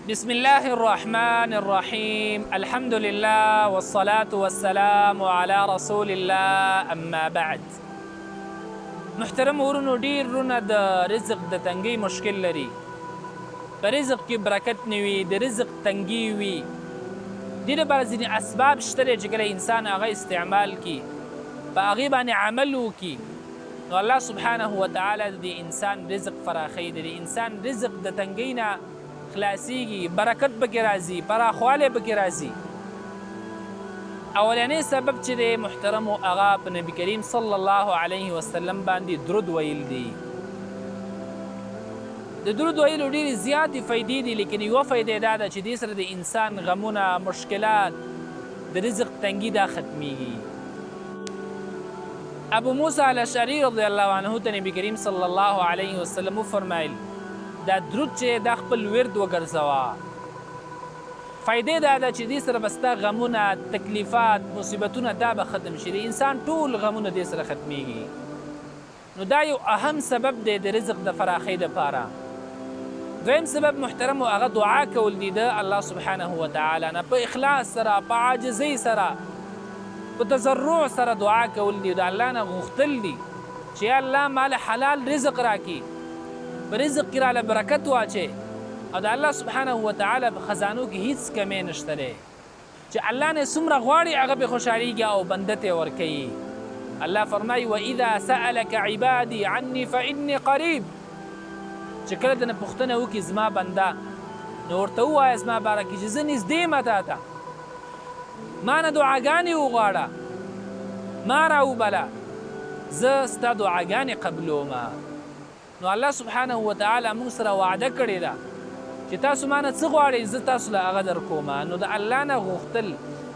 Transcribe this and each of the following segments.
بسم الله الرحمن الرحيم الحمد لله والصلاة والسلام على رسول الله اما بعد. محترم ورونو ډیر رونه د رزق د تنګي مشکل لري. په رزق کې برکت نه وي، د رزق تنګي وي. دې لپاره ځینې اسباب شته چې کله انسان هغه استعمال کړي، په هغې باندې عمل وکړي، نو الله سبحانه وتعالی د انسان رزق فراخوي، د انسان رزق د تنګۍ نه خلاصیږي، برکت پکې راځي، پراخوالی پکې راځي. اولنی سبب چې دی محترمو هغه په نبي کریم صلی الله علیه وسلم باندې درود ویل دي. د درود ویلو ډېرې زیاتې فایدې دي، لیکن یوه فایده دا ده چې دې سره د انسان غمونه، مشکلات، د رزق تنګي دا ختمیږي. ابو موسی الاشعري رضی الله عنه ته نبي کریم صلی الله علیه وسلم وفرمایل دا درود چې دا خپل ورد وګرځوه. فایدې دا ده چې دې سره به ستا غمونه، تکلیفات، مصیبتونه دا به ختم شي، د انسان ټول غمونه دې سره ختمیږي. نو دا یو اهم سبب دی د رزق د فراخۍ دپاره. دویم سبب محترمو هغه دعا کول دي د الله سبحانه وتعالی نه، په اخلاص سره، په عاجزۍ سره، په تضرع سره دعا کول دي، د الله نه غوښتل دي چې یا الله مال حلال رزق راکړي، په رزق کې راله برکت واچې، او د الله سبحانه وتعالی په خزانو کې هیڅ کمی نشته دی چې الله نه څومره غواړي هغه پې خوشحالېږي او بنده ته یې ورکوي. الله فرمایي وإذا سألك عبادي عني فإني قریب. چې کله دنه پوښتنه وکړي زما بنده، نو ورته ووایه زما باره کې چې زه نږدې یم تا ته، ما نه دعاګانې وغواړه، ما راوبله، زه ستا دعاګانې قبلومه. نو الله سبحانه وتعالی موږ سره وعده کړې ده چې تاسو ما نه څه غواړئ زه تاسو له هغه درکومه. نو د الله نه غوښتل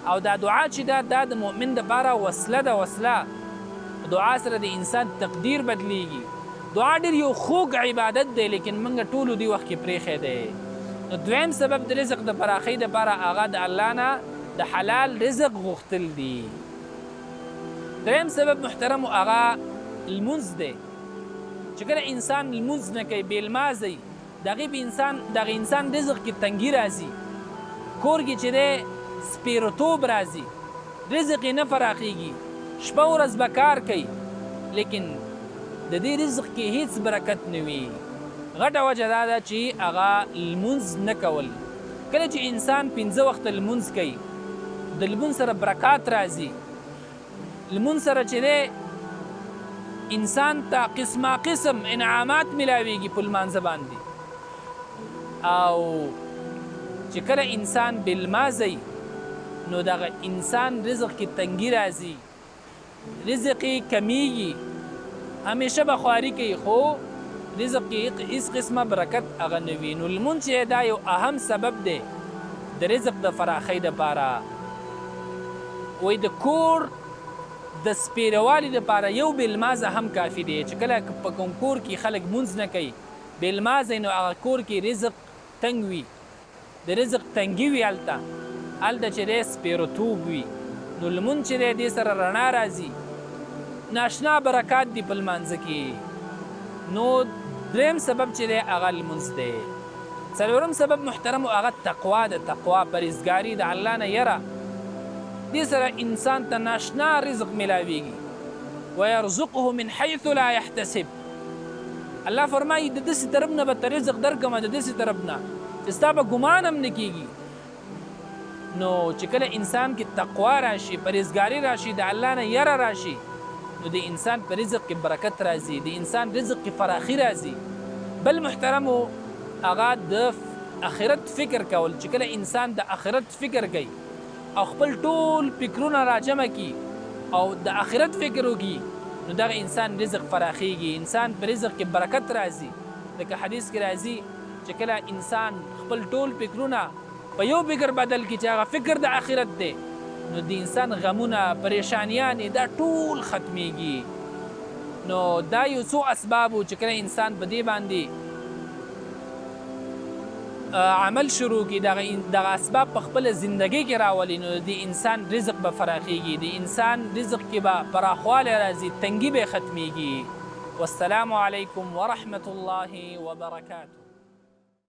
او دا دعا چې دا د مؤمن دپاره وسله ده، وسله. دعا سره د انسان تقدیر بدلیږي. دعا ډېر یو خوږ عبادت دی، لیکن موږ ټولو دې وخت کې پرېښی دی. نو دویم سبب د رزق د پراخۍ دپاره هغه د الله نه د حلال رزق غوښتل دي. دریم سبب محترمو هغه لمونځ دی. چې کله انسان لمونځ نه کوي، بې لمازی، د هغې انسان رزق کې تنګي راځي، کور کې چې دی سپیرتوب راځي، رزق یې نه فراخیږي، شپه ورځ به کار کوي، لیکن د دې رزق کې هیڅ برکت نه وي. غټه وجه دا ده چې هغه لمونځ نه کول. کله چې انسان 5 وخته لمونځ کوي، د لمونځ سره برکات راځي. لمونځ سره چې دی انسان ته قسمه قسم انعامات ملاویږي په لمانځه باندې. او چې کله انسان بلمازی، نو دغه انسان رزق کې تنګي راځي، رزق یې کمیږي، همیشه به خواري کوي، خو رزق کې هیڅ قسمه برکت هغه نه وي. نو لمونځ چې دا یو اهم سبب دی د رزق د فراخۍ دپاره. وایي د کور د سپیروالي دپاره یو بېلمازه هم کافي دی. چې کله په کوم کور کې خلک مونځ نه کوي، بېلمازه نو هغه کور کې رزق تنګ وي، د رزق تنګي وي، هلته چې دی سپیرتوب وي. نو لمونځ چې دی دې سره رڼا راځي، ناشنا برکات دي په لمانځه کې. نو دریم سبب چې دی هغه لمونځ دی. څلورم سبب محترمو هغه تقوا ده، تقوا، پرهیزګاري، د الله نه یره. دې سره انسان ته ناشنا رزق ملاویږي. ویرزقه من حیث لا یحتسب. الله فرمایي د داسې طرف نه به ته رزق درکړمه، د داسې طرف نه چې ستا به ګمان هم نه کېږي. نو چې کله انسان کې تقوا راشي، پرهیزګاري راشي، د الله نه یره راشي، نو د انسان په رزق کې برکت راځي، د انسان رزق کې فراخي راځي. بل محترمو هغه د آخرت فکر کول. چې کله انسان د آخرت فکر کوي او خپل ټول فکرونه راجمع کړي او د آخرت فکر وکړي، نو دغه انسان رزق فراخیږي، انسان په رزق کې برکت راځي. لکه حدیث کې راځي چې کله انسان خپل ټول فکرونه په یو فکر بدل کړي چې هغه فکر د آخرت دی، نو د انسان غمونه، پریشانیانې دا ټول ختمیږي. نو دا یو څو اسباب چې کله انسان په دې باندې عمل شروع کی، دغه اسباب په خپل زندگی کې راولي، نو د انسان رزق به فراخیږي، د انسان رزق کې به پراخوالی راځي، تنګي به ختمیږي. والسلام علیکم ورحمة الله وبرکاته.